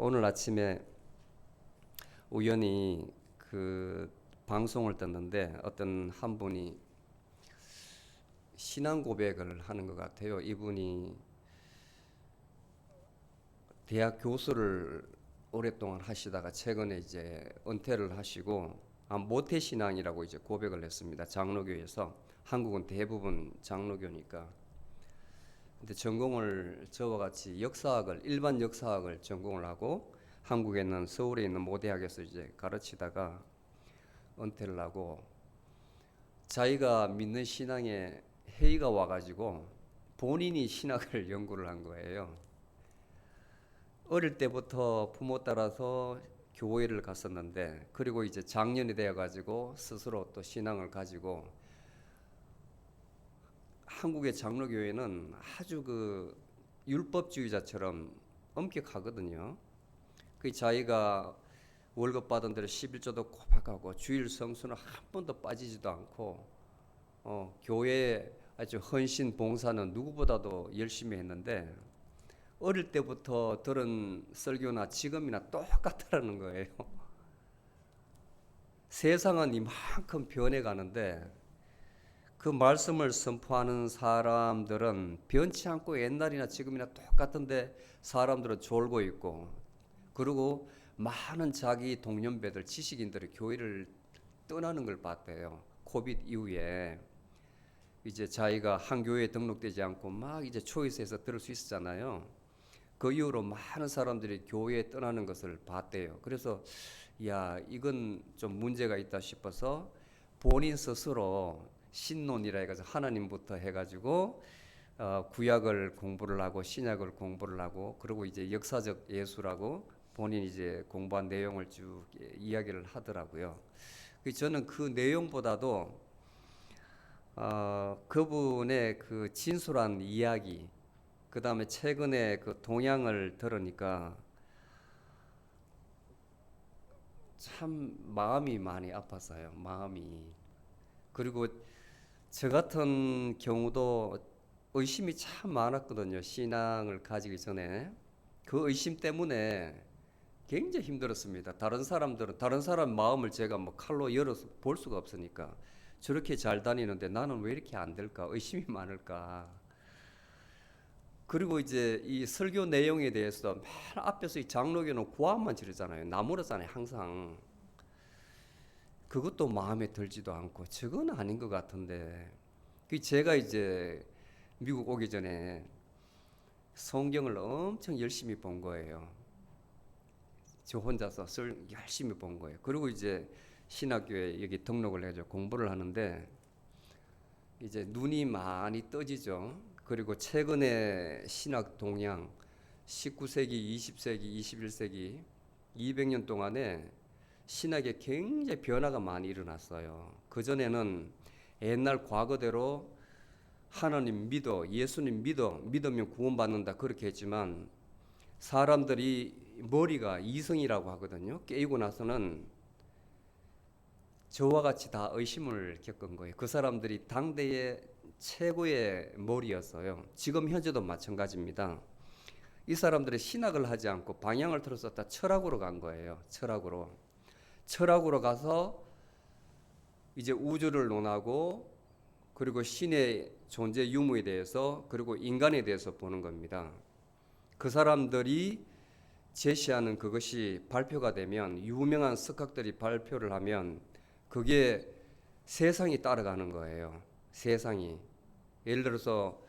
오늘 아침에 우연히 방송을 듣는데 어떤 한 분이 신앙 고백을 하는 것 같아요. 이분이 대학 교수를 오랫동안 하시다가 최근에 이제 은퇴를 하시고 모태 신앙이라고 이제 고백을 했습니다. 장로교에서. 한국은 대부분 장로교니까. 근데 전공을 저와 같이 일반 역사학을 전공을 하고 한국에는 서울에 있는 모대학에서 이제 가르치다가 은퇴를 하고 자기가 믿는 신앙에 해이가 와가지고 본인이 신학을 연구를 한 거예요. 어릴 때부터 부모 따라서 교회를 갔었는데, 그리고 이제 장년이 되어가지고 스스로 또 신앙을 가지고, 한국의 장로교회는 아주 율법주의자처럼 엄격하거든요. 자기가 월급 받은 대로 11조도 고박하고 주일 성수는 한 번도 빠지지도 않고, 교회에 아주 헌신 봉사는 누구보다도 열심히 했는데, 어릴 때부터 들은 설교나 지금이나 똑같다라는 거예요. 세상은 이만큼 변해가는데 그 말씀을 선포하는 사람들은 변치 않고 옛날이나 지금이나 똑같은데 사람들은 졸고 있고, 그리고 많은 자기 동년배들, 지식인들이 교회를 떠나는 걸 봤대요. 코비드 이후에 이제 자기가 한 교회에 등록되지 않고 막 이제 초이스에서 들을 수 있었잖아요. 그 이후로 많은 사람들이 교회에 떠나는 것을 봤대요. 그래서 야, 이건 좀 문제가 있다 싶어서 본인 스스로 신론이라 해가지고 하나님부터 해가지고 구약을 공부를 하고 신약을 공부를 하고, 그리고 이제 역사적 예수라고 본인이 이제 공부한 내용을 쭉 이야기를 하더라고요. 저는 그 내용보다도 그분의 그 진솔한 이야기, 그 다음에 최근에 그 동향을 들으니까 참 마음이 많이 아팠어요. 마음이. 그리고 저 같은 경우도 의심이 참 많았거든요. 신앙을 가지기 전에. 그 의심 때문에 굉장히 힘들었습니다. 다른 사람 마음을 제가 뭐 칼로 열어서 볼 수가 없으니까 저렇게 잘 다니는데 나는 왜 이렇게 안 될까? 의심이 많을까? 그리고 이제 이 설교 내용에 대해서 맨 앞에서 이 장로교는 고함만 지르잖아요. 나무라잖아요, 항상. 그것도 마음에 들지도 않고 저건 아닌 것 같은데. 제가 이제 미국 오기 전에 성경을 엄청 열심히 본 거예요. 저 혼자서 열심히 본 거예요. 그리고 이제 신학교에 여기 등록을 해서 공부를 하는데 이제 눈이 많이 떠지죠. 그리고 최근에 신학 동향 19세기, 20세기, 21세기 200년 동안에 신학에 굉장히 변화가 많이 일어났어요. 그전에는 옛날 과거대로 하나님 믿어, 예수님 믿으면 구원받는다 그렇게 했지만 사람들이 머리가 이성이라고 하거든요. 깨이고 나서는 저와 같이 다 의심을 겪은 거예요. 그 사람들이 당대의 최고의 머리였어요. 지금 현재도 마찬가지입니다. 이 사람들이 신학을 하지 않고 방향을 틀어서 다 철학으로 간 거예요. 철학으로 가서 이제 우주를 논하고, 그리고 신의 존재 유무에 대해서, 그리고 인간에 대해서 보는 겁니다. 그 사람들이 제시하는 그것이 발표가 되면, 유명한 석학들이 발표를 하면 그게 세상이 따라가는 거예요. 세상이. 예를 들어서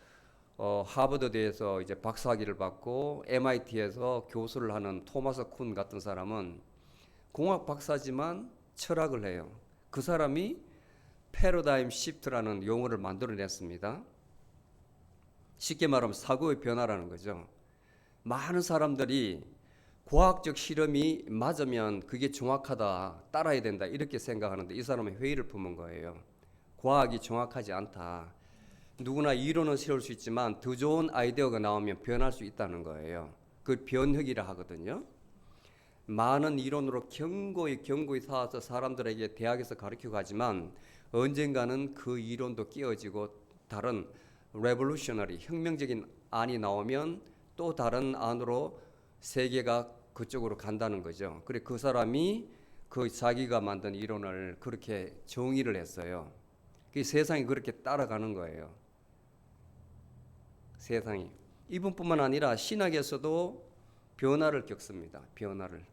하버드대에서 이제 박사학위를 받고 MIT에서 교수를 하는 토마스 쿤 같은 사람은 공학 박사지만 철학을 해요. 그 사람이 패러다임 시프트라는 용어를 만들어냈습니다. 쉽게 말하면 사고의 변화라는 거죠. 많은 사람들이 과학적 실험이 맞으면 그게 정확하다, 따라야 된다 이렇게 생각하는데 이 사람은 회의를 품은 거예요. 과학이 정확하지 않다. 누구나 이론은 세울 수 있지만 더 좋은 아이디어가 나오면 변할 수 있다는 거예요. 그 변혁이라 하거든요. 많은 이론으로 경고히 쌓아서 사람들에게 대학에서 가르치고 하지만 언젠가는 그 이론도 깨어지고 다른 레볼루셔너리 혁명적인 안이 나오면 또 다른 안으로 세계가 그쪽으로 간다는 거죠. 그래 그 사람이 그 자기가 만든 이론을 그렇게 정의를 했어요. 그 세상이 그렇게 따라가는 거예요. 세상이. 이분뿐만 아니라 신학에서도 변화를 겪습니다. 변화를.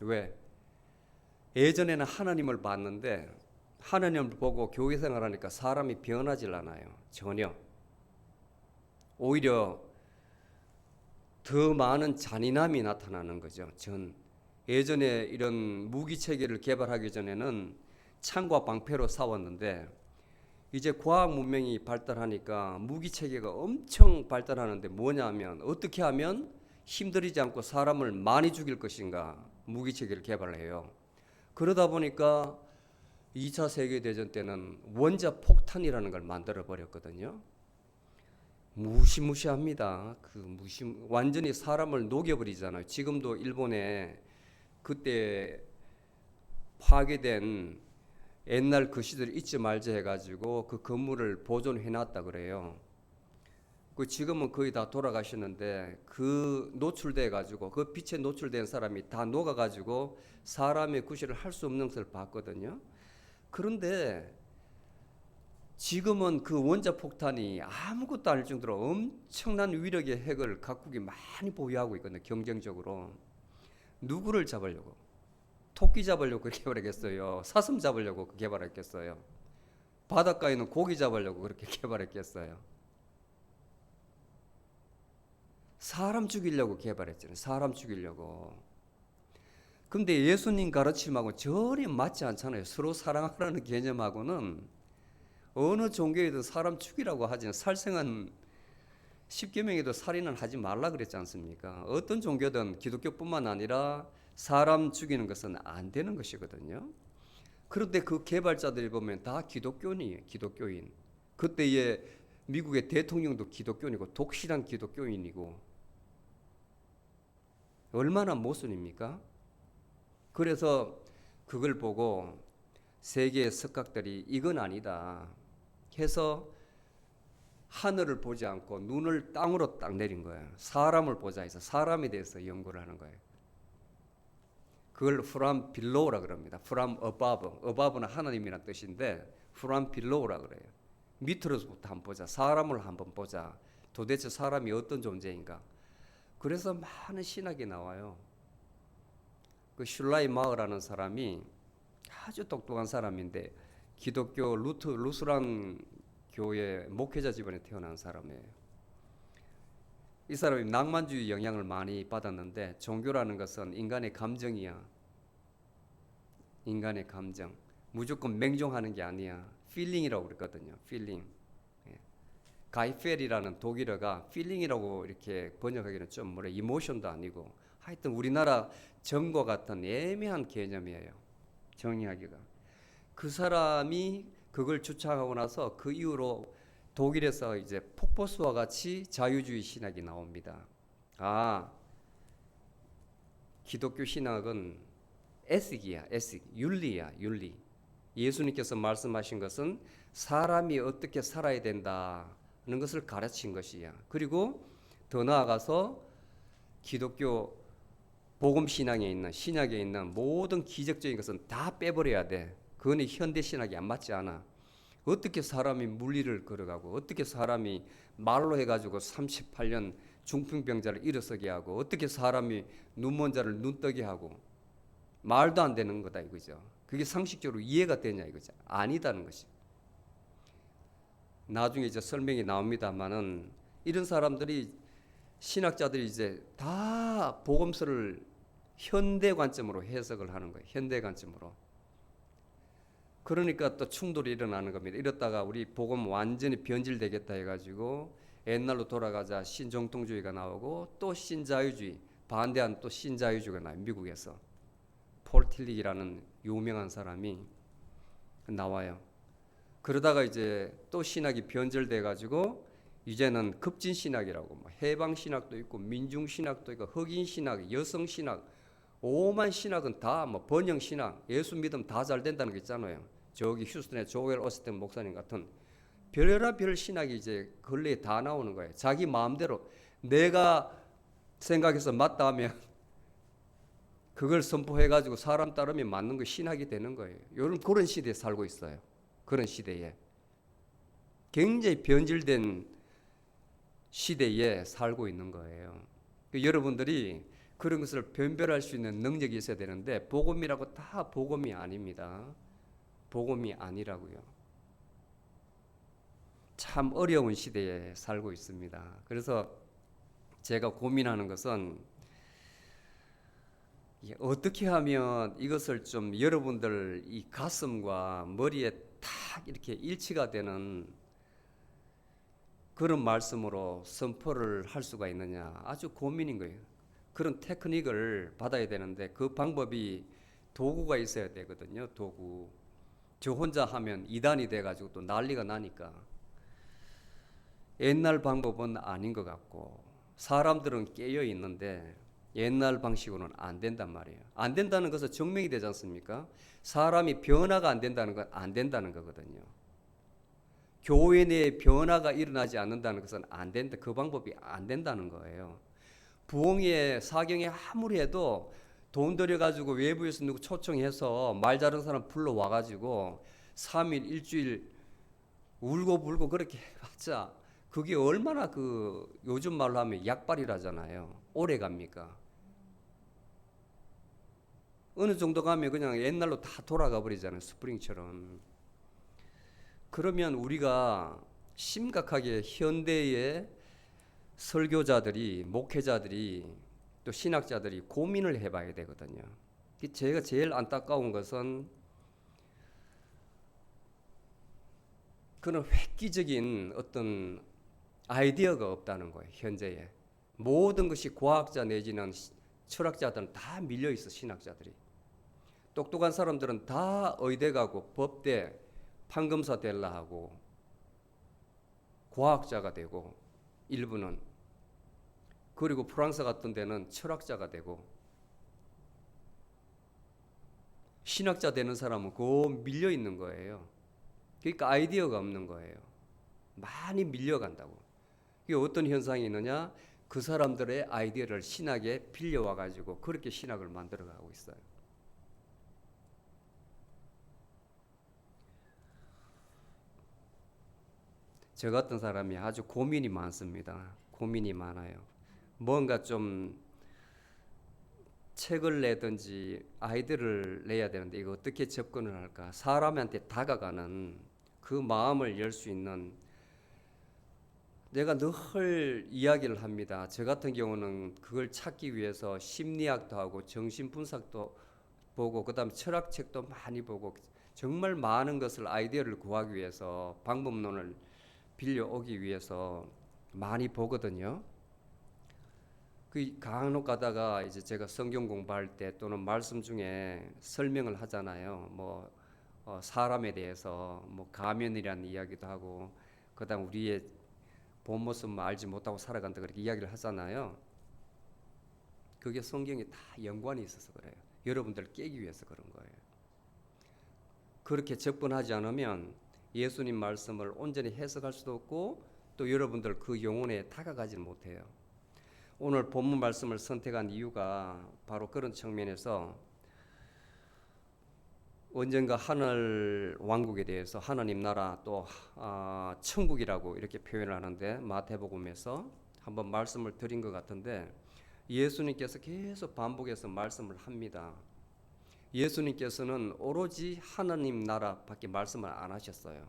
왜? 예전에는 하나님을 봤는데 하나님을 보고 교회 생활하니까 사람이 변하질 않아요. 전혀. 오히려 더 많은 잔인함이 나타나는 거죠. 예전에 이런 무기 체계를 개발하기 전에는 창과 방패로 싸웠는데 이제 과학 문명이 발달하니까 무기 체계가 엄청 발달하는데 뭐냐면 어떻게 하면 힘들이지 않고 사람을 많이 죽일 것인가 무기 체계를 개발해요. 그러다 보니까 2차 세계대전 때는 원자 폭탄이라는 걸 만들어 버렸거든요. 무시무시합니다. 완전히 사람을 녹여버리잖아요. 지금도 일본에 그때 파괴된 옛날 그 시절 잊지 말자 해가지고 그 건물을 보존해놨다 그래요. 그 지금은 거의 다 돌아가셨는데 그 노출돼 가지고 그 빛에 노출된 사람이 다 녹아가지고 사람의 구실을 할 수 없는 것을 봤거든요. 그런데 지금은 그 원자폭탄이 아무것도 아닐 정도로 엄청난 위력의 핵을 각국이 많이 보유하고 있거든요. 경쟁적으로. 누구를 잡으려고? 토끼 잡으려고 개발했겠어요? 사슴 잡으려고 개발했겠어요? 바닷가에 있는 고기 잡으려고 그렇게 개발했겠어요? 사람 죽이려고 개발했잖아요. 사람 죽이려고. 근데 예수님 가르침하고 전혀 맞지 않잖아요. 서로 사랑하라는 개념하고는 어느 종교에도 사람 죽이라고 하지 살생한 10계명에도 살인을 하지 말라 그랬지 않습니까? 어떤 종교든 기독교뿐만 아니라 사람 죽이는 것은 안 되는 것이거든요. 그런데 그 개발자들이 보면 다 기독교인이에요. 기독교인. 그때의 미국의 대통령도 기독교인이고 독실한 기독교인이고 얼마나 모순입니까? 그래서 그걸 보고 세계의 석학들이 이건 아니다 해서 하늘을 보지 않고 눈을 땅으로 딱 내린 거예요. 사람을 보자 해서 사람에 대해서 연구를 하는 거예요. 그걸 from below라 그럽니다. from above. above는 하나님이라는 뜻인데 from below라 그래요. 밑으로부터 한번 보자. 사람을 한번 보자. 도대체 사람이 어떤 존재인가. 그래서 많은 신학이 나와요. 그 슐라이 마어라는 사람이 아주 똑똑한 사람인데 기독교 루스란 교회 목회자 집안에 태어난 사람이에요. 이 사람이 낭만주의 영향을 많이 받았는데 종교라는 것은 인간의 감정이야. 인간의 감정. 무조건 맹종하는 게 아니야. 필링이라고 그랬거든요. 필링. 가이펠이라는 독일어가 필링이라고 이렇게 번역하기는 좀 뭐래 이모션도 아니고 하여튼 우리나라 정과 같은 애매한 개념이에요. 정의하기가. 그 사람이 그걸 주창하고 나서 그 이후로 독일에서 이제 폭포수와 같이 자유주의 신학이 나옵니다. 아, 기독교 신학은 에식이야, 에식, 윤리야, 윤리. 예수님께서 말씀하신 것은 사람이 어떻게 살아야 된다는 것을 가르친 것이야. 그리고 더 나아가서 기독교 복음 신앙에 있는 신약에 있는 모든 기적적인 것은 다 빼버려야 돼. 그건 현대 신학이 안 맞지 않아. 어떻게 사람이 물리를 걸어가고 어떻게 사람이 말로 해가지고 38년 중풍병자를 일어서게 하고 어떻게 사람이 눈먼 자를 눈뜨게 하고 말도 안 되는 거다 이거죠. 그게 상식적으로 이해가 되냐 이거죠. 아니다는 것이. 나중에 이제 설명이 나옵니다만은 이런 사람들이 신학자들이 이제 다 복음서를 현대 관점으로 해석을 하는 거예요. 현대 관점으로. 그러니까 또 충돌이 일어나는 겁니다. 이렇다가 우리 복음 완전히 변질되겠다 해가지고 옛날로 돌아가자 신정통주의가 나오고 또 신자유주의 반대한 또 신자유주의가 나와요. 미국에서 폴 틸릭이라는 유명한 사람이 나와요. 그러다가 이제 또 신학이 변절돼가지고 이제는 급진신학이라고 뭐 해방신학도 있고 민중신학도 있고 흑인신학, 여성신학 오만 신학은 다 뭐 번영신학 예수 믿음 다 잘 된다는 게 있잖아요. 저기 휴스턴의 조엘 오스틴 목사님 같은 별의별 신학이 이제 근래에 다 나오는 거예요. 자기 마음대로 내가 생각해서 맞다 하면 그걸 선포해가지고 사람 따르면 맞는 거 신학이 되는 거예요. 요런 그런 시대에 살고 있어요. 그런 시대에 굉장히 변질된 시대에 살고 있는 거예요. 여러분들이 그런 것을 변별할 수 있는 능력이 있어야 되는데 복음이라고 다 복음이 아닙니다. 복음이 아니라고요. 참 어려운 시대에 살고 있습니다. 그래서 제가 고민하는 것은 어떻게 하면 이것을 좀 여러분들 이 가슴과 머리에 탁 이렇게 일치가 되는 그런 말씀으로 선포를 할 수가 있느냐, 아주 고민인 거예요. 그런 테크닉을 받아야 되는데 그 방법이 도구가 있어야 되거든요. 도구. 저 혼자 하면 이단이 돼가지고 또 난리가 나니까 옛날 방법은 아닌 것 같고, 사람들은 깨어 있는데 옛날 방식으로는 안 된단 말이에요. 안 된다는 것은 증명이 되지 않습니까? 사람이 변화가 안 된다는 건 안 된다는 거거든요. 교회 내에 변화가 일어나지 않는다는 것은 안 된다. 그 방법이 안 된다는 거예요. 부흥회 사경에 아무리 해도 돈 들여가지고 외부에서 누구 초청해서 말 잘하는 사람 불러와가지고 3일 일주일 울고 불고 그렇게 해봤자 그게 얼마나 그 요즘 말로 하면 약발이라잖아요. 오래 갑니까? 어느 정도 가면 그냥 옛날로 다 돌아가 버리잖아요. 스프링처럼. 그러면 우리가 심각하게 현대의 설교자들이, 목회자들이, 또 신학자들이 고민을 해봐야 되거든요. 제가 제일 안타까운 것은 그런 획기적인 어떤 아이디어가 없다는 거예요. 현재에 모든 것이 과학자 내지는 철학자들은 다 밀려 있어. 신학자들이 똑똑한 사람들은 다 의대 가고 법대 판검사 될라 하고 과학자가 되고, 일부는 그리고 프랑스 같은 데는 철학자가 되고, 신학자 되는 사람은 그 밀려 있는 거예요. 그러니까 아이디어가 없는 거예요. 많이 밀려간다고. 이게 어떤 현상이 있느냐? 그 사람들의 아이디어를 신학에 빌려와 가지고 그렇게 신학을 만들어가고 있어요. 저 같은 사람이 아주 고민이 많습니다. 고민이 많아요. 뭔가 좀 책을 내든지 아이디어를 내야 되는데 이거 어떻게 접근을 할까? 사람한테 다가가는 그 마음을 열 수 있는, 내가 늘 이야기를 합니다. 저 같은 경우는 그걸 찾기 위해서 심리학도 하고 정신분석도 보고 그다음에 철학책도 많이 보고 정말 많은 것을 아이디어를 구하기 위해서 방법론을 빌려오기 위해서 많이 보거든요. 그 간혹 가다가 이제 제가 성경 공부할 때 또는 말씀 중에 설명을 하잖아요. 뭐 사람에 대해서 뭐 가면이라는 이야기도 하고 그다음 우리의 본 모습 알지 못하고 살아간다 그렇게 이야기를 하잖아요. 그게 성경에 다 연관이 있어서 그래요. 여러분들 깨기 위해서 그런 거예요. 그렇게 접근하지 않으면 예수님 말씀을 온전히 해석할 수도 없고 또 여러분들 그 영혼에 다가가지 못해요. 오늘 본문 말씀을 선택한 이유가 바로 그런 측면에서 언젠가 하늘 왕국에 대해서 하나님 나라 또 천국이라고 이렇게 표현을 하는데 마태복음에서 한번 말씀을 드린 것 같은데 예수님께서 계속 반복해서 말씀을 합니다. 예수님께서는 오로지 하나님 나라밖에 말씀을 안 하셨어요.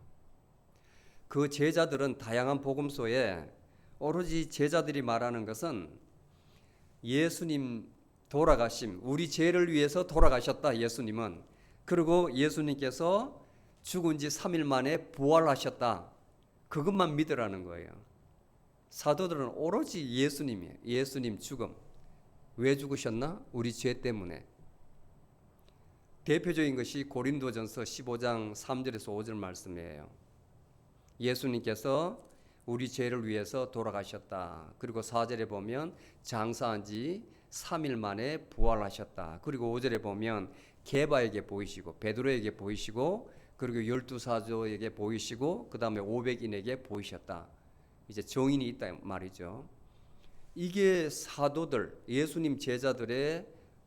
그 제자들은 다양한 복음서에 오로지 제자들이 말하는 것은 예수님 돌아가심, 우리 죄를 위해서 돌아가셨다 예수님은. 그리고 예수님께서 죽은 지 3일 만에 부활하셨다. 그것만 믿으라는 거예요. 사도들은 오로지 예수님이에요. 예수님 죽음. 왜 죽으셨나? 우리 죄 때문에. 대표적인 것이 고린도전서 15장 3절에서 5절 말씀이에요. 예수님께서 우리 죄를 위해서 돌아가셨다. 그리고 4절에 보면 장사한 지 3일 만에 부활하셨다. 그리고 5절에 보면 게바에게 보이시고 베드로에게 보이시고 그리고 12사도에게 보이시고 그 다음에 500인에게 보이셨다. 이제 정인이 있다 말이죠. 이게 사도들, 예수님 제자들의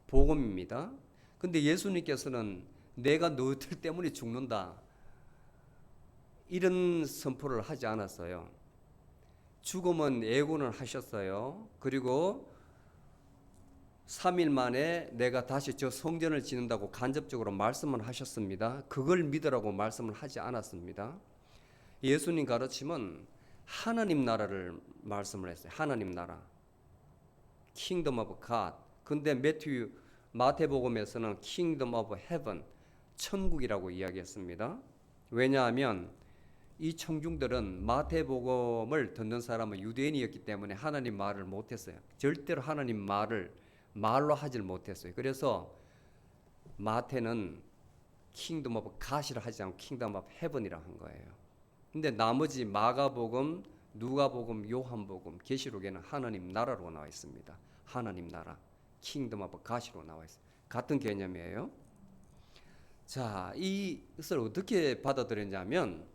복음입니다. 근데 예수님께서는 내가 너희들 때문에 죽는다, 이런 선포를 하지 않았어요. 죽음은 예고는 하셨어요. 그리고 3일 만에 내가 다시 저 성전을 짓는다고 간접적으로 말씀을 하셨습니다. 그걸 믿으라고 말씀을 하지 않았습니다. 예수님 가르침은 하나님 나라를 말씀을 했어요. 하나님 나라, Kingdom of God. 근데 마태복음에서는 Kingdom of Heaven, 천국이라고 이야기했습니다. 왜냐하면 이 청중들은 마태복음을 듣는 사람은 유대인이었기 때문에 하나님 말을 못했어요. 절대로 하나님 말을 말로 하질 못했어요. 그래서 마태는 킹덤 오브 갓이라 하지 않고 킹덤 오브 헤븐이라 한 거예요. 근데 나머지 마가복음, 누가복음, 요한복음, 계시록에는 하나님 나라로 나와 있습니다. 하나님 나라, 킹덤 오브 갓이로 나와 있어요. 같은 개념이에요. 자, 이것을 어떻게 받아들였냐면,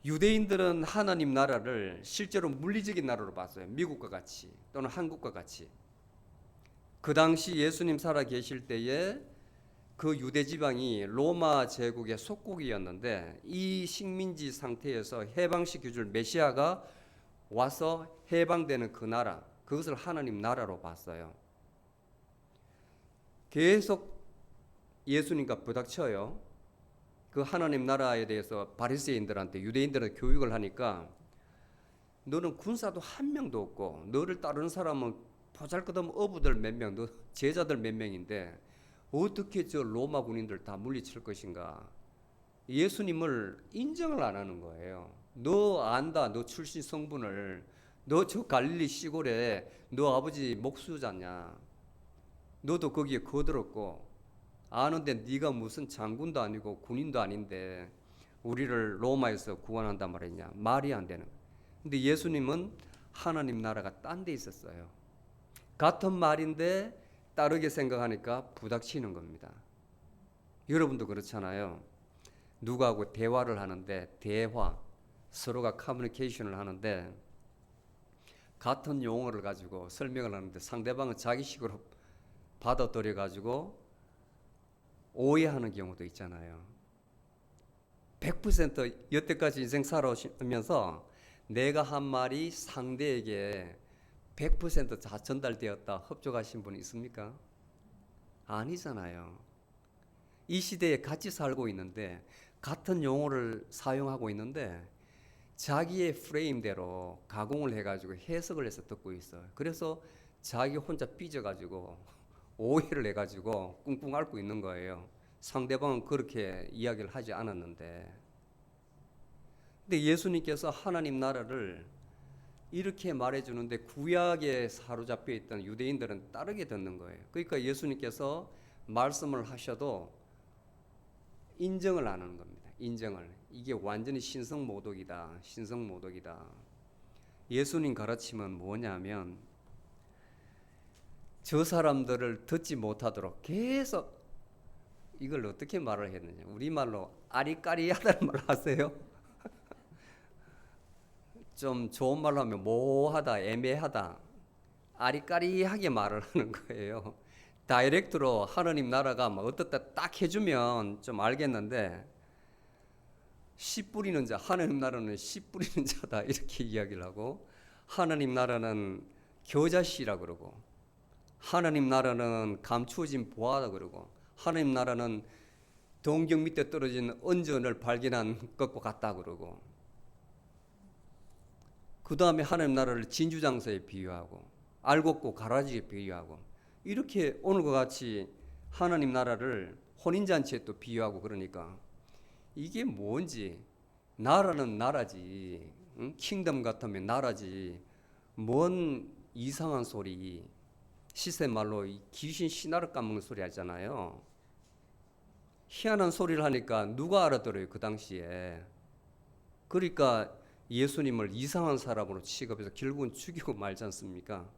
유대인들은 하나님 나라를 실제로 물리적인 나라로 봤어요. 미국과 같이 또는 한국과 같이. 그 당시 예수님 살아 계실 때에 그 유대 지방이 로마 제국의 속국이었는데, 이 식민지 상태에서 해방시켜 줄 메시아가 와서 해방되는 그 나라, 그것을 하나님 나라로 봤어요. 계속 예수님과 부닥쳐요. 그 하나님 나라에 대해서 바리새인들한테, 유대인들한테 교육을 하니까, 너는 군사도 한 명도 없고 너를 따르는 사람은 보잘것없는 어부들 몇 명, 너 제자들 몇 명인데 어떻게 저 로마 군인들 다 물리칠 것인가. 예수님을 인정을 안 하는 거예요. 너 안다, 너 출신 성분을. 너 저 갈릴리 시골에 너 아버지 목수잖냐. 너도 거기에 거들었고 아는데 네가 무슨 장군도 아니고 군인도 아닌데 우리를 로마에서 구원한단 말이냐. 말이 안 되는 거예요. 근데 예수님은 하나님 나라가 딴 데 있었어요. 같은 말인데 다르게 생각하니까 부닥치는 겁니다. 여러분도 그렇잖아요. 누구하고 대화를 하는데, 서로가 커뮤니케이션을 하는데 같은 용어를 가지고 설명을 하는데 상대방은 자기식으로 받아들여 가지고 오해하는 경우도 있잖아요. 100% 여태까지 인생 살아오면서 내가 한 말이 상대에게 100% 다 전달되었다 흡족하신 분이 있습니까? 아니잖아요. 이 시대에 같이 살고 있는데 같은 용어를 사용하고 있는데 자기의 프레임대로 가공을 해가지고 해석을 해서 듣고 있어요. 그래서 자기 혼자 삐져가지고 오해를 해가지고 꿍꿍 앓고 있는 거예요. 상대방은 그렇게 이야기를 하지 않았는데. 근데 예수님께서 하나님 나라를 이렇게 말해주는데 구약에 사로잡혀 있던 유대인들은 따르게 듣는 거예요. 그러니까 예수님께서 말씀을 하셔도 인정을 안 하는 겁니다. 인정을. 이게 완전히 신성모독이다. 신성모독이다. 예수님 가르침은 뭐냐면, 저 사람들을 듣지 못하도록 계속, 이걸 어떻게 말을 했느냐. 우리말로 아리까리하다는 말 아세요? 좀 좋은 말로 하면 모호하다, 애매하다, 아리까리하게 말을 하는 거예요. 다이렉트로 하나님 나라가 뭐 어떻다 딱 해주면 좀 알겠는데, 씨 뿌리는 자, 하나님 나라는 씨 뿌리는 자다, 이렇게 이야기를 하고, 하나님 나라는 겨자씨라 그러고, 하나님 나라는 감추어진 보화다 그러고, 하나님 나라는 동경 밑에 떨어진 은전을 발견한 것과 같다 그러고, 그 다음에 하나님 나라를 진주장사에 비유하고 알곡고 가라지에 비유하고, 이렇게 오늘과 같이 하나님 나라를 혼인잔치에 또 비유하고, 그러니까 이게 뭔지. 나라는 나라지, 응? 킹덤 같으면 나라지, 뭔 이상한 소리, 시세말로 귀신 신하를 까먹는 소리 하잖아요. 희한한 소리를 하니까 누가 알아들어요, 그 당시에. 그러니까 예수님을 이상한 사람으로 취급해서 결국은 죽이고 말지 않습니까?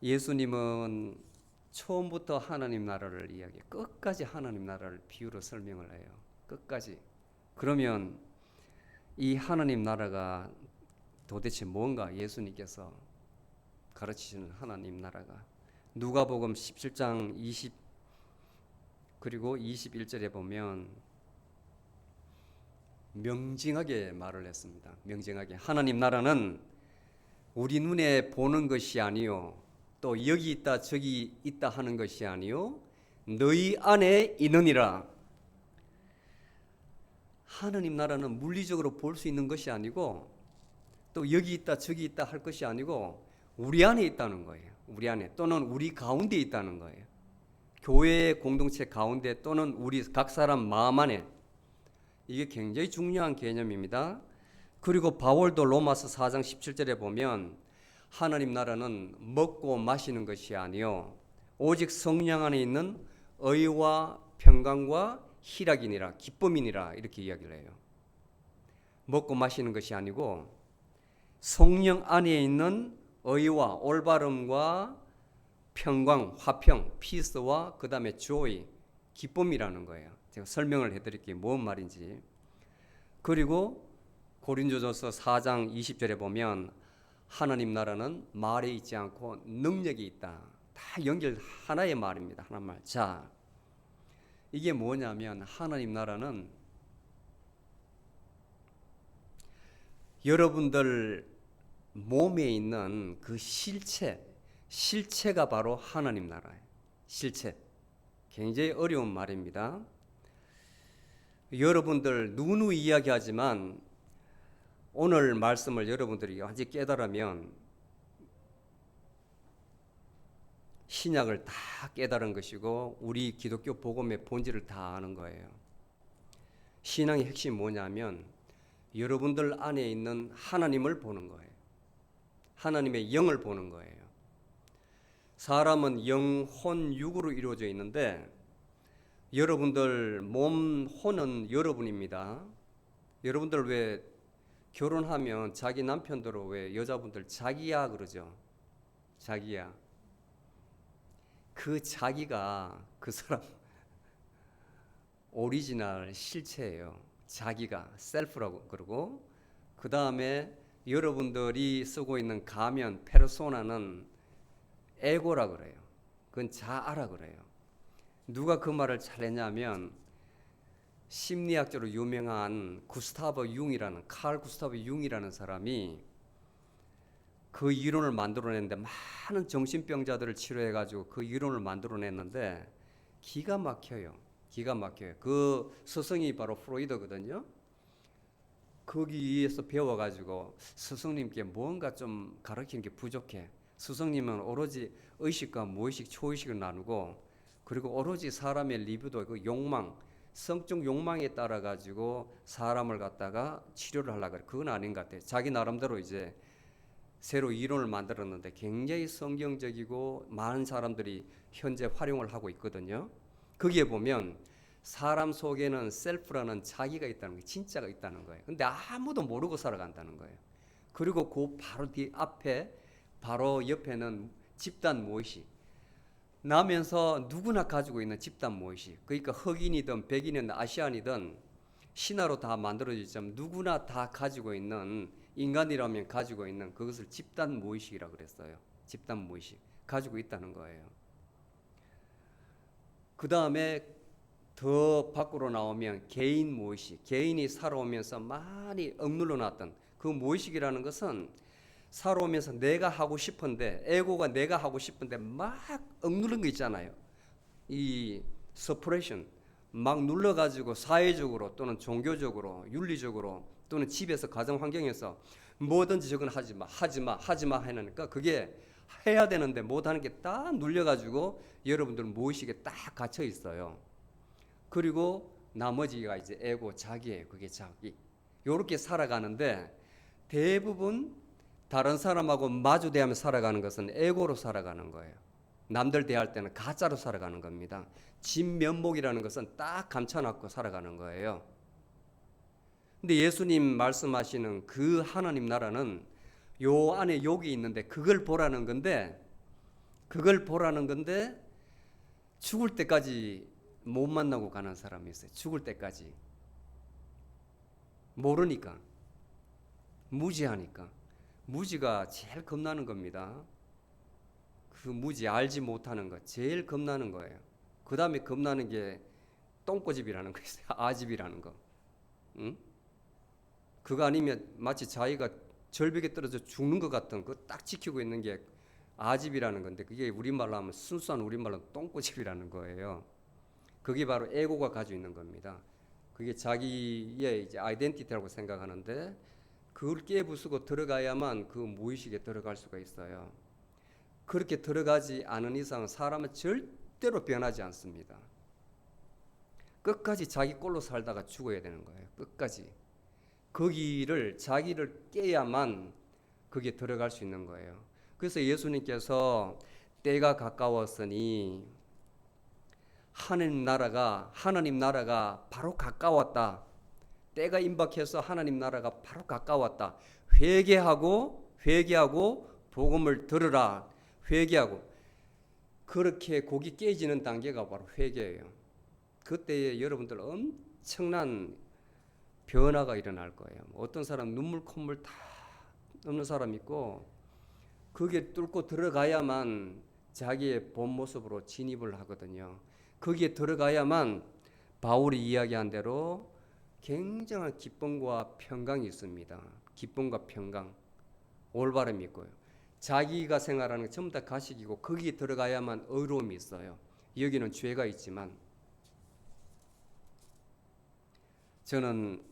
예수님은 처음부터 하나님 나라를 이야기해요. 끝까지 하나님 나라를 비유로 설명을 해요. 끝까지. 그러면 이 하나님 나라가 도대체 뭔가 예수님께서 가르치시는 하나님 나라가. 누가복음 17장 20 그리고 21절에 보면 명징하게 말을 했습니다. 명징하게 하나님 나라는 우리 눈에 보는 것이 아니요 또 여기 있다 저기 있다 하는 것이 아니요 너희 안에 있느니라. 하나님 나라는 물리적으로 볼 수 있는 것이 아니고 또 여기 있다 저기 있다 할 것이 아니고 우리 안에 있다는 거예요. 우리 안에 또는 우리 가운데 있다는 거예요. 교회의 공동체 가운데 또는 우리 각 사람 마음 안에. 이게 굉장히 중요한 개념입니다. 그리고 바울도 로마서 4장 17절에 보면 하나님 나라는 먹고 마시는 것이 아니요 오직 성령 안에 있는 의와 평강과 희락이니라 기쁨이니라 이렇게 이야기를 해요. 먹고 마시는 것이 아니고 성령 안에 있는 의와 올바름과 평강, 화평, 피스와 그 다음에 joy, 기쁨이라는 거예요. 제가 설명을 해드릴게요. 뭔 말인지. 그리고 고린도전서 4장 20절에 보면 하나님 나라는 말에 있지 않고 능력이 있다. 다 연결 하나의 말입니다. 하나의 말. 자, 이게 뭐냐면 하나님 나라는 여러분들 몸에 있는 그 실체가 바로 하나님 나라예요. 실체. 굉장히 어려운 말입니다. 여러분들 누누이 이야기하지만 오늘 말씀을 여러분들이 완전히 깨달으면 신약을 다 깨달은 것이고 우리 기독교 복음의 본질을 다 아는 거예요. 신앙의 핵심이 뭐냐면 여러분들 안에 있는 하나님을 보는 거예요. 하나님의 영을 보는 거예요. 사람은 영, 혼, 육으로 이루어져 있는데 여러분들 몸, 혼은 여러분입니다. 여러분들 왜 결혼하면 자기 남편들은 왜 여자분들 자기야 그러죠? 자기야. 그 자기가 그 사람 오리지널 실체예요. 자기가 셀프라고 그러고 그 다음에 여러분들이 쓰고 있는 가면 페르소나는 에고라 그래요. 그건 자아라 그래요. 누가 그 말을 잘했냐면 심리학적으로 유명한 칼 구스타브 융이라는 사람이 그 이론을 만들어냈는데 많은 정신병자들을 치료해가지고 그 이론을 만들어냈는데 기가 막혀요. 기가 막혀요. 그 스승이 바로 프로이드거든요. 거기에서 배워가지고 스승님께 뭔가 좀 가르치는 게 부족해. 스승님은 오로지 의식과 무의식, 초의식을 나누고 그리고 오로지 사람의 리비도 그 욕망, 성적 욕망에 따라 가지고 사람을 갖다가 치료를 하려고 그래. 그건 아닌 것 같아요. 자기 나름대로 이제 새로 이론을 만들었는데 굉장히 성경적이고 많은 사람들이 현재 활용을 하고 있거든요. 거기에 보면 사람 속에는 셀프라는 자기가 있다는 게 진짜가 있다는 거예요. 근데 아무도 모르고 살아간다는 거예요. 그리고 그 바로 뒤 앞에 바로 옆에는 집단 무의식. 나면서 누구나 가지고 있는 집단 무의식. 그러니까 흑인이든 백인이든 아시안이든 신화로 다 만들어지지만 누구나 다 가지고 있는 인간이라면 가지고 있는 그것을 집단 무의식이라고 그랬어요. 집단 무의식 가지고 있다는 거예요. 그 다음에 더 밖으로 나오면 개인 무의식, 개인이 살아오면서 많이 억눌러 놨던 그 무의식이라는 것은 살아오면서 내가 하고 싶은데 에고가 내가 하고 싶은데 막 억누른 거 있잖아요. 이 서프레션 막 눌러가지고 사회적으로 또는 종교적으로 윤리적으로 또는 집에서 가정 환경에서 뭐든지 저건 하지마 하니까 그게 해야 되는데 못하는 게 딱 눌려가지고 여러분들 무의식에 딱 갇혀 있어요. 그리고 나머지가 이제 에고 자기예요. 그게 자기. 요렇게 살아가는데 대부분 다른 사람하고 마주 대하며 살아가는 것은 에고로 살아가는 거예요. 남들 대할 때는 가짜로 살아가는 겁니다. 진면목이라는 것은 딱 감춰놓고 살아가는 거예요. 근데 예수님 말씀하시는 그 하나님 나라는 요 안에 욕이 있는데 그걸 보라는 건데 죽을 때까지 못 만나고 가는 사람이 있어요. 죽을 때까지. 모르니까. 무지하니까. 무지가 제일 겁나는 겁니다. 그 무지 알지 못하는 거 제일 겁나는 거예요. 그 다음에 겁나는 게 똥꼬집이라는 거 있어요. 아집이라는 거. 응? 그거 아니면 마치 자기가 절벽에 떨어져 죽는 것 같은 그 딱 지키고 있는 게 아집이라는 건데 그게 우리말로 하면 순수한 우리말로 똥꼬집이라는 거예요. 그게 바로 에고가 가지고 있는 겁니다. 그게 자기의 이제 아이덴티티라고 생각하는데 그걸 깨부수고 들어가야만 그 무의식에 들어갈 수가 있어요. 그렇게 들어가지 않은 이상 사람은 절대로 변하지 않습니다. 끝까지 자기 꼴로 살다가 죽어야 되는 거예요. 끝까지. 거기를 자기를 깨야만 그게 들어갈 수 있는 거예요. 그래서 예수님께서 때가 가까웠으니 하나님 나라가 바로 가까웠다. 때가 임박해서 하나님 나라가 바로 가까웠다. 회개하고 복음을 들으라. 회개하고 그렇게 곡이 깨지는 단계가 바로 회개예요. 그때에 여러분들 엄청난 변화가 일어날 거예요. 어떤 사람 눈물 콧물 다 없는 사람 있고 거기에 뚫고 들어가야만 자기의 본 모습으로 진입을 하거든요. 거기에 들어가야만 바울이 이야기한 대로 굉장한 기쁨과 평강이 있습니다. 기쁨과 평강, 올바름이 있고요. 자기가 생활하는 게 전부 다 가식이고 거기에 들어가야만 의로움이 있어요. 여기는 죄가 있지만 저는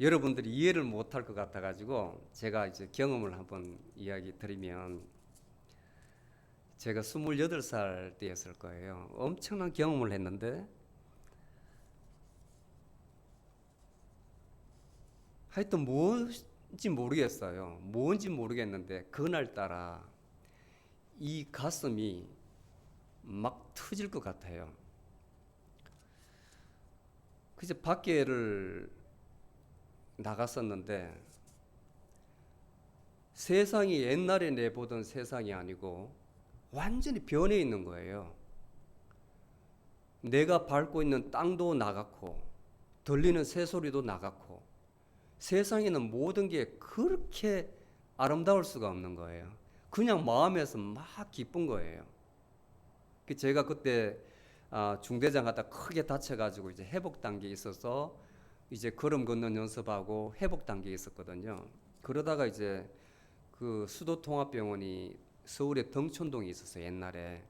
여러분들이 이해를 못할 것 같아가지고 제가 이제 경험을 한번 이야기 드리면 제가 28살 때였을 거예요. 엄청난 경험을 했는데 하여튼 뭔지 모르겠어요. 뭔지 모르겠는데 그날따라 이 가슴이 막 터질 것 같아요. 그래서 밖에를 나갔었는데 세상이 옛날에 내보던 세상이 아니고 완전히 변해 있는 거예요. 내가 밟고 있는 땅도 나갔고 들리는 새소리도 나갔고 세상에는 모든 게 그렇게 아름다울 수가 없는 거예요. 그냥 마음에서 막 기쁜 거예요. 제가 그때 중대장 하다 크게 다쳐가지고 이제 회복 단계에 있어서 이제 걸음 걷는 연습하고 회복 단계에 있었거든요. 그러다가 이제 그 수도통합병원이 서울에 덩촌동에 있었어요, 옛날에.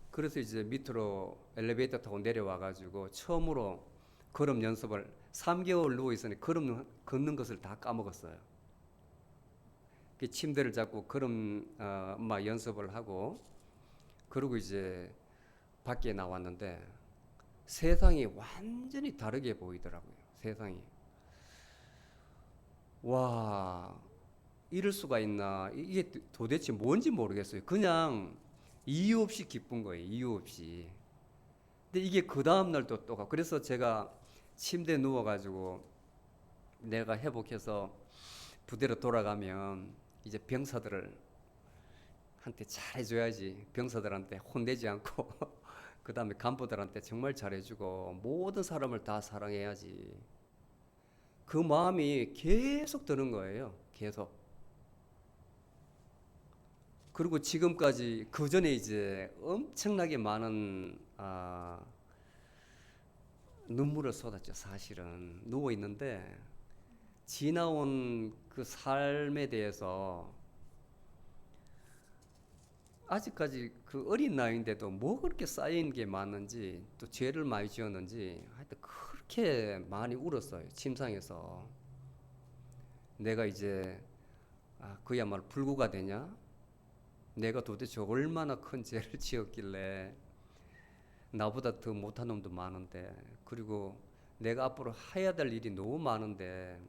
그래서 이제 밑으로 엘리베이터 타고 내려와가지고 처음으로 걸음 연습을 3개월 누워 있으니 걸음 걷는 것을 다 까먹었어요. 침대를 잡고 걸음 막 연습을 하고 그리고 이제 밖에 나왔는데 세상이 완전히 다르게 보이더라고요. 세상이. 와, 이럴 수가 있나? 이게 도대체 뭔지 모르겠어요. 그냥 이유 없이 기쁜 거예요. 이유 없이. 근데 이게 그 다음 날도 또 그래서 제가 침대에 누워가지고 내가 회복해서 부대로 돌아가면 이제 병사들을 한테 잘해줘야지. 병사들한테 혼내지 않고 그 다음에 간부들한테 정말 잘해주고 모든 사람을 다 사랑해야지. 그 마음이 계속 드는 거예요. 계속. 그리고 지금까지 그 전에 이제 엄청나게 많은 눈물을 쏟았죠. 사실은 누워 있는데 지나온 그 삶에 대해서 아직까지 그 어린 나이인데도 뭐 그렇게 쌓인 게 많은지 또 죄를 많이 지었는지 하여튼 그렇게 많이 울었어요. 침상에서. 내가 이제 그야말로 불구가 되냐? 내가 도대체 얼마나 큰 죄를 지었길래 나보다 더 못한 놈도 많은데 그리고 내가 앞으로 해야 될 일이 너무 많은데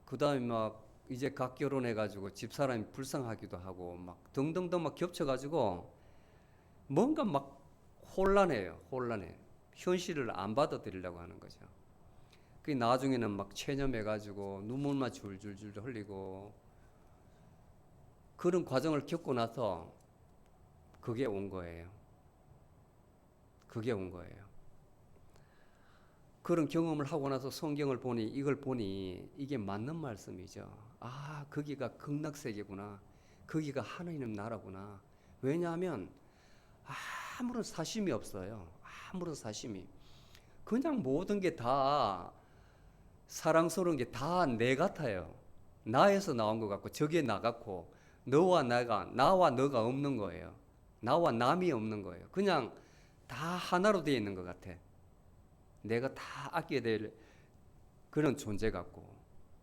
그 다음에 막 이제 각 결혼해가지고 집사람이 불쌍하기도 하고 막 등등등 막 겹쳐가지고 뭔가 막 혼란해요. 혼란해. 현실을 안 받아들이려고 하는 거죠. 그 나중에는 막 체념해가지고 눈물만 줄줄줄 흘리고 그런 과정을 겪고 나서 그게 온 거예요. 그게 온 거예요. 그런 경험을 하고 나서 성경을 보니 이걸 보니 이게 맞는 말씀이죠. 거기가 극락세계구나. 거기가 하나님 나라구나. 왜냐하면 아무런 사심이 없어요. 아무런 사심이. 그냥 모든 게 다 사랑스러운 게 다 내 같아요. 나에서 나온 것 같고 저게 나 같고 너와 나와 너가 없는 거예요. 나와 남이 없는 거예요. 그냥 다 하나로 되어 있는 것 같아. 내가 다 아껴야 될 그런 존재 같고.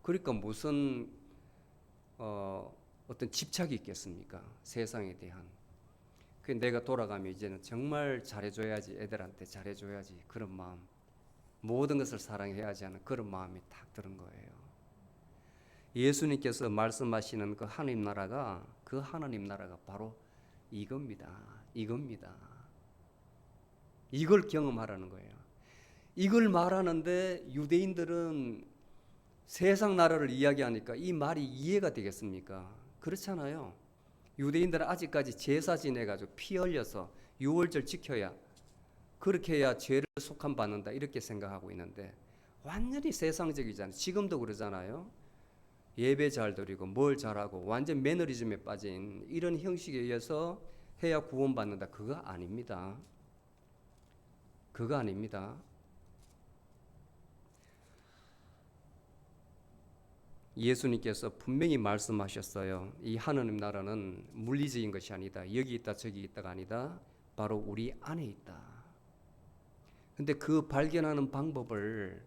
그러니까 무슨 어떤 집착이 있겠습니까? 세상에 대한. 그 내가 돌아가면 이제는 정말 잘해줘야지, 애들한테 잘해줘야지 그런 마음, 모든 것을 사랑해야지 하는 그런 마음이 딱 드는 거예요. 예수님께서 말씀하시는 그 하나님 나라가, 그 하나님 나라가 바로 이겁니다. 이겁니다. 이걸 경험하라는 거예요. 이걸 말하는데 유대인들은 세상 나라를 이야기하니까 이 말이 이해가 되겠습니까? 그렇잖아요. 유대인들은 아직까지 제사 지내가지고 피 흘려서 유월절 지켜야, 그렇게 해야 죄를 속함 받는다 이렇게 생각하고 있는데 완전히 세상적이잖아요. 지금도 그러잖아요. 예배 잘 드리고 뭘 잘하고 완전 매너리즘에 빠진 이런 형식에 의해서 해야 구원받는다. 그거 아닙니다. 그거 아닙니다. 예수님께서 분명히 말씀하셨어요. 이 하나님 나라는 물리적인 것이 아니다. 여기 있다 저기 있다가 아니다. 바로 우리 안에 있다. 근데 그 발견하는 방법을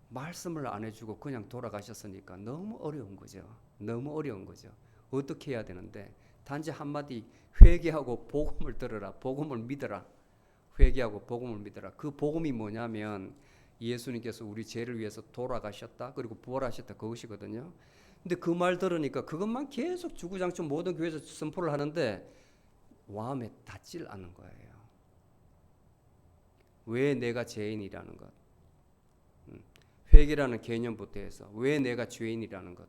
말씀을 안 해주고 그냥 돌아가셨으니까 너무 어려운 거죠. 너무 어려운 거죠. 어떻게 해야 되는데 단지 한마디 회개하고 복음을 들어라. 복음을 믿어라. 회개하고 복음을 믿어라. 그 복음이 뭐냐면 예수님께서 우리 죄를 위해서 돌아가셨다. 그리고 부활하셨다. 그것이거든요. 근데 그 말 들으니까 그것만 계속 주구장창 모든 교회에서 선포를 하는데 마음에 닿질 않는 거예요. 왜 내가 죄인이라는 것. 회개라는 개념부터 해서 왜 내가 죄인이라는 것.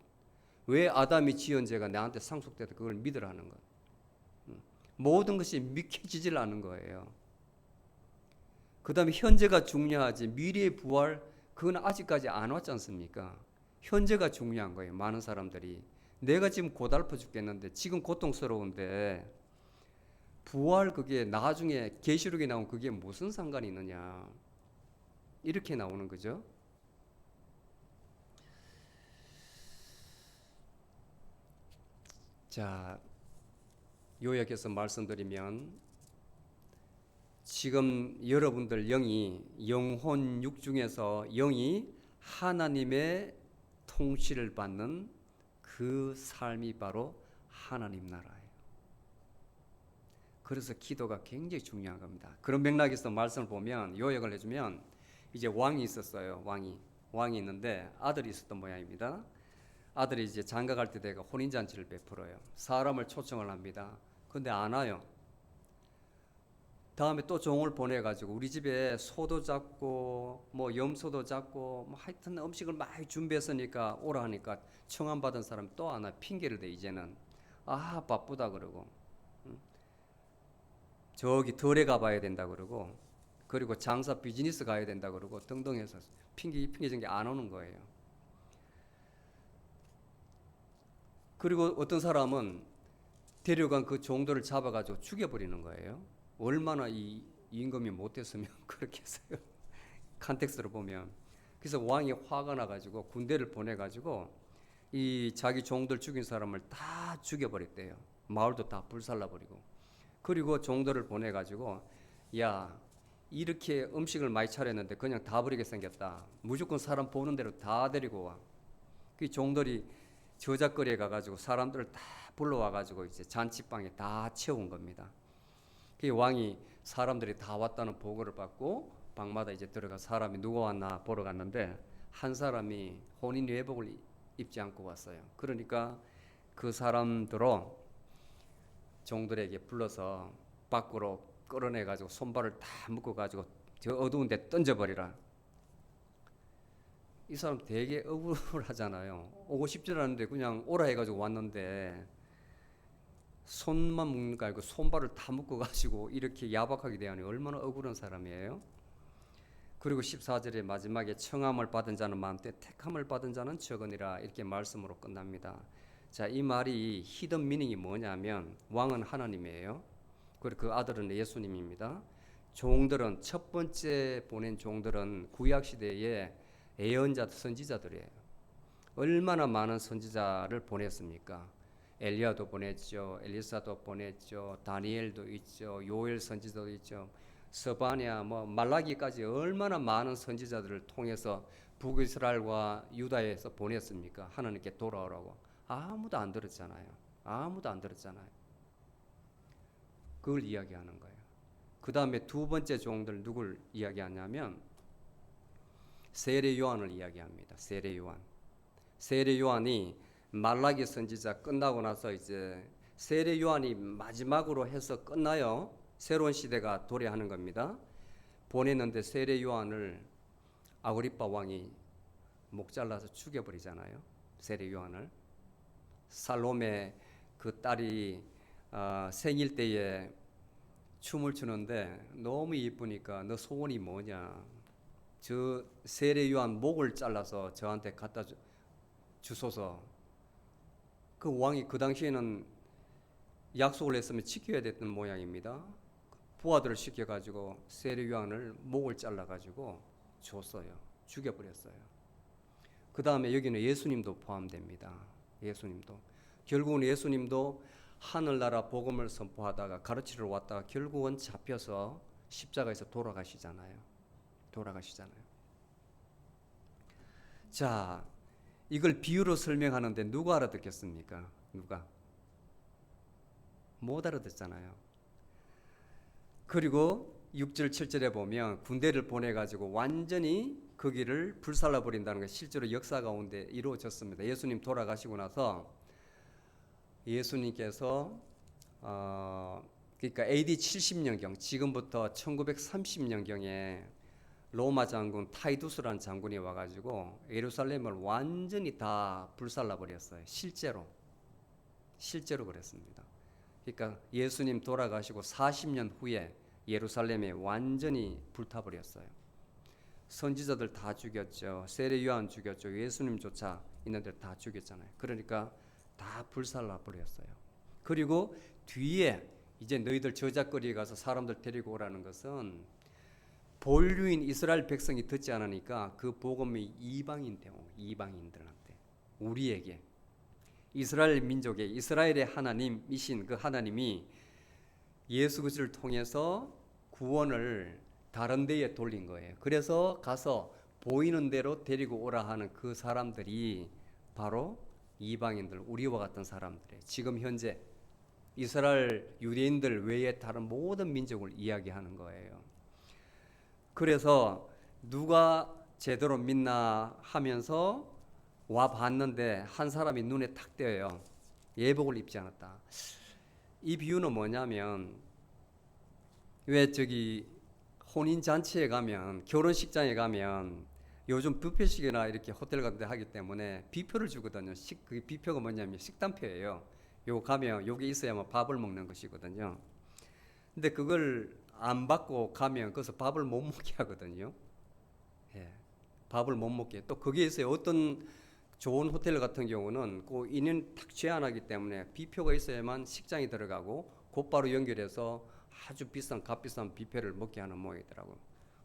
왜 아담이 지은 죄가 나한테 상속돼서 그걸 믿으라는 것. 모든 것이 믿겨지질 않는 거예요. 그 다음에 현재가 중요하지 미래의 부활 그건 아직까지 안 왔지 않습니까? 현재가 중요한 거예요. 많은 사람들이 내가 지금 고달퍼 죽겠는데 지금 고통스러운데 부활 그게 나중에 계시록에 나온 그게 무슨 상관이 있느냐 이렇게 나오는 거죠. 자, 요약해서 말씀드리면 지금 여러분들 영이 영혼 육중에서 영이 하나님의 통치를 받는 그 삶이 바로 하나님 나라예요. 그래서 기도가 굉장히 중요한 겁니다. 그런 맥락에서 말씀을 보면 요약을 해주면 이제 왕이 있었어요. 왕이 있는데 아들이 있었던 모양입니다. 아들이 이제 장가갈 때 되가 혼인잔치를 베풀어요. 사람을 초청을 합니다. 근데 안 와요. 다음에 또 종을 보내가지고 우리 집에 소도 잡고 뭐 염소도 잡고 뭐 하여튼 음식을 많이 준비했으니까 오라 하니까 청함 받은 사람 또 안 와. 핑계를 대 이제는. 아 바쁘다 그러고 저기 덜에 가봐야 된다 그러고 그리고 장사 비즈니스 가야 된다 그러고 등등 해서 핑계 준 게 안 오는 거예요. 그리고 어떤 사람은 데려간 그 종들을 잡아가지고 죽여버리는 거예요. 얼마나 이 임금이 못했으면 그렇게 했어요. 컨텍스트로 보면. 그래서 왕이 화가 나가지고 군대를 보내가지고 이 자기 종들 죽인 사람을 다 죽여버렸대요. 마을도 다 불살라버리고. 그리고 종들을 보내가지고 야 이렇게 음식을 많이 차렸는데 그냥 다 버리게 생겼다. 무조건 사람 보는 대로 다 데리고 와. 그 종들이 저작거리에 가가지고 사람들을 다 불러와가지고 이제 잔치방에 다 채운 겁니다. 그 왕이 사람들이 다 왔다는 보고를 받고 방마다 이제 들어가 사람이 누가 왔나 보러 갔는데 한 사람이 혼인 회복을 입지 않고 왔어요. 그러니까 그 사람들로 종들에게 불러서 밖으로 끌어내가지고 손발을 다 묶어가지고 저 어두운 데 던져버리라. 이 사람 되게 억울하잖아요. 오고 싶지 않은데 그냥 오라 해가지고 왔는데 손만 묶는 거 아니고 손발을 다 묶어가지고 이렇게 야박하게 대하니 얼마나 억울한 사람이에요. 그리고 14절의 마지막에 청함을 받은 자는 많되 택함을 받은 자는 적으니라 이렇게 말씀으로 끝납니다. 자, 이 말이 히든 미닝이 뭐냐면 왕은 하나님이에요. 그리고 그 아들은 예수님입니다. 종들은 첫 번째 보낸 종들은 구약 시대에 예언자 선지자들이에요. 얼마나 많은 선지자를 보냈습니까? 엘리야도 보냈죠. 엘리사도 보냈죠. 다니엘도 있죠. 요엘 선지자도 있죠. 스바냐 말라기까지 얼마나 많은 선지자들을 통해서 북이스라엘과 유다에서 보냈습니까? 하나님께 돌아오라고. 아무도 안 들었잖아요. 아무도 안 들었잖아요. 그걸 이야기하는 거예요. 그 다음에 두 번째 종들 누굴 이야기하냐면 세례 요한을 이야기합니다. 세례 요한. 세례 요한이 말라기 선지자 끝나고 나서 이제 세례 요한이 마지막으로 해서 끝나요. 새로운 시대가 도래하는 겁니다. 보냈는데 세례 요한을 아그리빠 왕이 목 잘라서 죽여버리잖아요. 세례 요한을. 살로메 그 딸이 생일 때에 춤을 추는데 너무 예쁘니까 너 소원이 뭐냐? 저 세례 요한 목을 잘라서 저한테 갖다 주소서. 그 왕이 그 당시에는 약속을 했으면 지켜야 됐던 모양입니다. 부하들을 시켜가지고 세례 요한을 목을 잘라가지고 줬어요. 죽여버렸어요. 그 다음에 여기는 예수님도 포함됩니다. 예수님도. 결국은 예수님도 하늘나라 복음을 선포하다가 가르치러 왔다가 결국은 잡혀서 십자가에서 돌아가시잖아요. 자, 이걸 비유로 설명하는데 누가 알아듣겠습니까? 누가? 못 알아듣잖아요. 그리고 6절 7절에 보면 군대를 보내가지고 완전히 거기를 불살라버린다는 게 실제로 역사 가운데 이루어졌습니다. 예수님 돌아가시고 나서 예수님께서 그러니까 AD 70년경 지금부터 1930년경에 로마 장군 타이두스라는 장군이 와가지고 예루살렘을 완전히 다 불살라버렸어요. 실제로 그랬습니다. 그러니까 예수님 돌아가시고 40년 후에 예루살렘에 완전히 불타버렸어요. 선지자들 다 죽였죠. 세례 요한 죽였죠. 예수님조차 있는데 다 죽였잖아요. 그러니까 다 불살라버렸어요. 그리고 뒤에 이제 너희들 저작거리에 가서 사람들 데리고 오라는 것은 본류인 이스라엘 백성이 듣지 않으니까 그 복음이 이방인들한테 우리에게 이스라엘 민족의 이스라엘의 하나님이신 그 하나님이 예수 그리스도를 통해서 구원을 다른 데에 돌린 거예요. 그래서 가서 보이는 대로 데리고 오라 하는 그 사람들이 바로 이방인들, 우리와 같은 사람들이에요. 지금 현재 이스라엘 유대인들 외에 다른 모든 민족을 이야기하는 거예요. 그래서 누가 제대로 믿나 하면서 와 봤는데 한 사람이 눈에 탁 띄어요. 예복을 입지 않았다. 이 비유는 뭐냐면 왜 저기 혼인잔치에 가면 결혼식장에 가면 요즘 뷔페식이나 이렇게 호텔 같은 데 하기 때문에 비표를 주거든요. 그 비표가 뭐냐면 식단표예요. 요거 가면 요게 있어야만 밥을 먹는 것이거든요. 근데 그걸 안 받고 가면 거기서 밥을 못 먹게 하거든요. 예, 밥을 못 먹게. 또 거기에 있어요. 어떤 좋은 호텔 같은 경우는 그 인연 탁 제한하기 때문에 비표가 있어야만 식장이 들어가고 곧바로 연결해서 아주 비싼 값비싼 뷔페를 먹게 하는 모양이더라고요.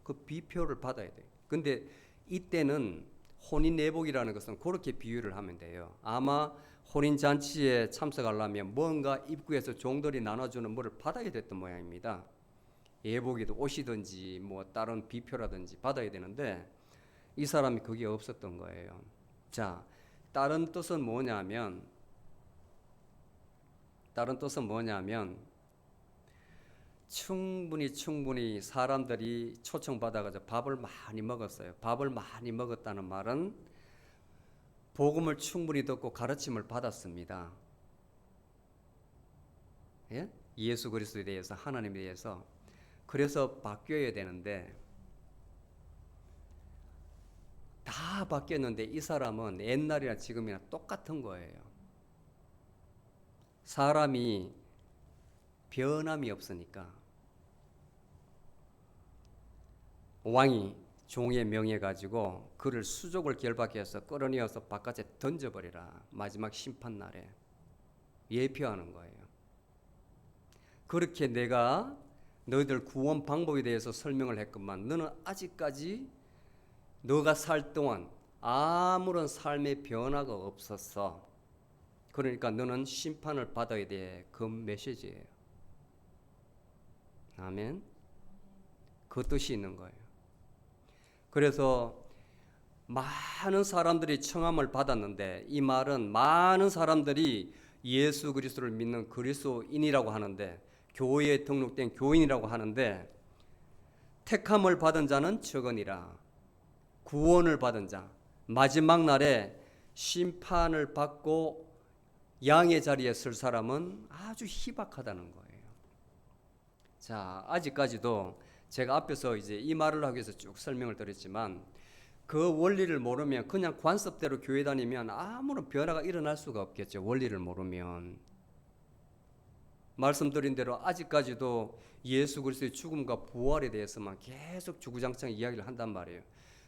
그 비표를 받아야 돼요. 근데 이때는 혼인 내복이라는 것은 그렇게 비유를 하면 돼요. 아마 혼인 잔치에 참석하려면 뭔가 입구에서 종들이 나눠주는 뭐를 받아야 됐던 모양입니다. 예복이든 옷이든지 뭐 다른 비표라든지 받아야 되는데 이 사람이 그게 없었던 거예요. 자, 다른 뜻은 뭐냐면 충분히 사람들이 초청받아가지고 밥을 많이 먹었어요. 밥을 많이 먹었다는 말은 복음을 충분히 듣고 가르침을 받았습니다. 예? 예수 그리스도에 대해서, 하나님에 대해서. 그래서 바뀌어야 되는데 다 바뀌었는데 이 사람은 옛날이나 지금이나 똑같은 거예요. 사람이 변함이 없으니까 왕이 종의 명예 가지고 그를 수족을 결박해서 끌어내어서 바깥에 던져버리라. 마지막 심판날에 예표하는 거예요. 그렇게 내가 너희들 구원 방법에 대해서 설명을 했건만 너는 아직까지 너가 살 동안 아무런 삶의 변화가 없었어. 그러니까 너는 심판을 받아야 돼. 그 메시지예요. 아멘. 그 뜻이 있는 거예요. 그래서 많은 사람들이 청함을 받았는데 이 말은 많은 사람들이 예수 그리스도를 믿는 그리스도인이라고 하는데 교회에 등록된 교인이라고 하는데 택함을 받은 자는 적으니라. 구원을 받은 자 마지막 날에 심판을 받고 양의 자리에 설 사람은 아주 희박하다는 거예요. 자, 아직까지도 제가 앞에서 이제 이 말을 하기 위해서 쭉 설명을 드렸지만 그 원리를 모르면 그냥 관습대로 교회 다니면 아무런 변화가 일어날 수가 없겠죠. 원리를 모르면. 말씀드린 대로 아직까지도 예수 그리스도의 죽음과 부활에 대해서만 계속 주구장창 이야기를 한단 말이에요.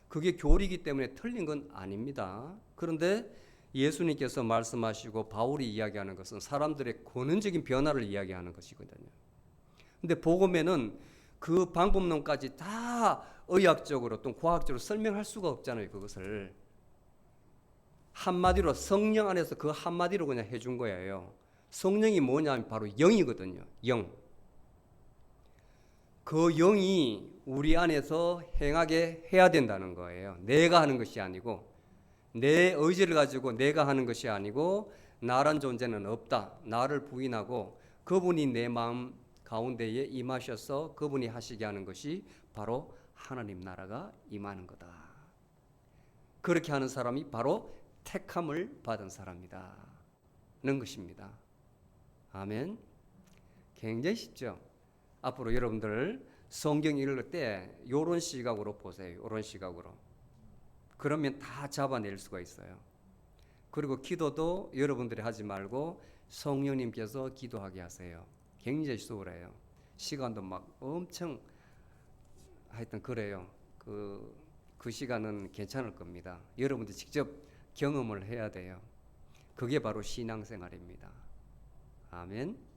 그게 교리이기 때문에 틀린 건 아닙니다. 그런데 예수님께서 말씀하시고 바울이 이야기하는 것은 사람들의 근원적인 변화를 이야기하는 것이거든요. 근데 복음에는 그 방법론까지 다 의학적으로 또 과학적으로 설명할 수가 없잖아요. 그것을 한마디로 성령 안에서 그 한마디로 그냥 해준 거예요. 성령이 뭐냐면 바로 영이거든요. 영. 그 영이 우리 안에서 행하게 해야 된다는 거예요. 내가 하는 것이 아니고 내 의지를 가지고 내가 하는 것이 아니고 나란 존재는 없다. 나를 부인하고 그분이 내 마음 가운데에 임하셔서 그분이 하시게 하는 것이 바로 하나님 나라가 임하는 거다. 그렇게 하는 사람이 바로 택함을 받은 사람이다. 는 것입니다. 아멘. 굉장히 쉽죠. 앞으로 여러분들 성경 읽을 때 이런 시각으로 보세요. 이런 시각으로. 그러면 다 잡아낼 수가 있어요. 그리고 기도도 여러분들이 하지 말고 성령님께서 기도하게 하세요. 굉장히 수월해요. 시간도 막 엄청 하여튼 그래요. 그 시간은 괜찮을 겁니다. 여러분들 직접 경험을 해야 돼요. 그게 바로 신앙생활입니다. 아멘.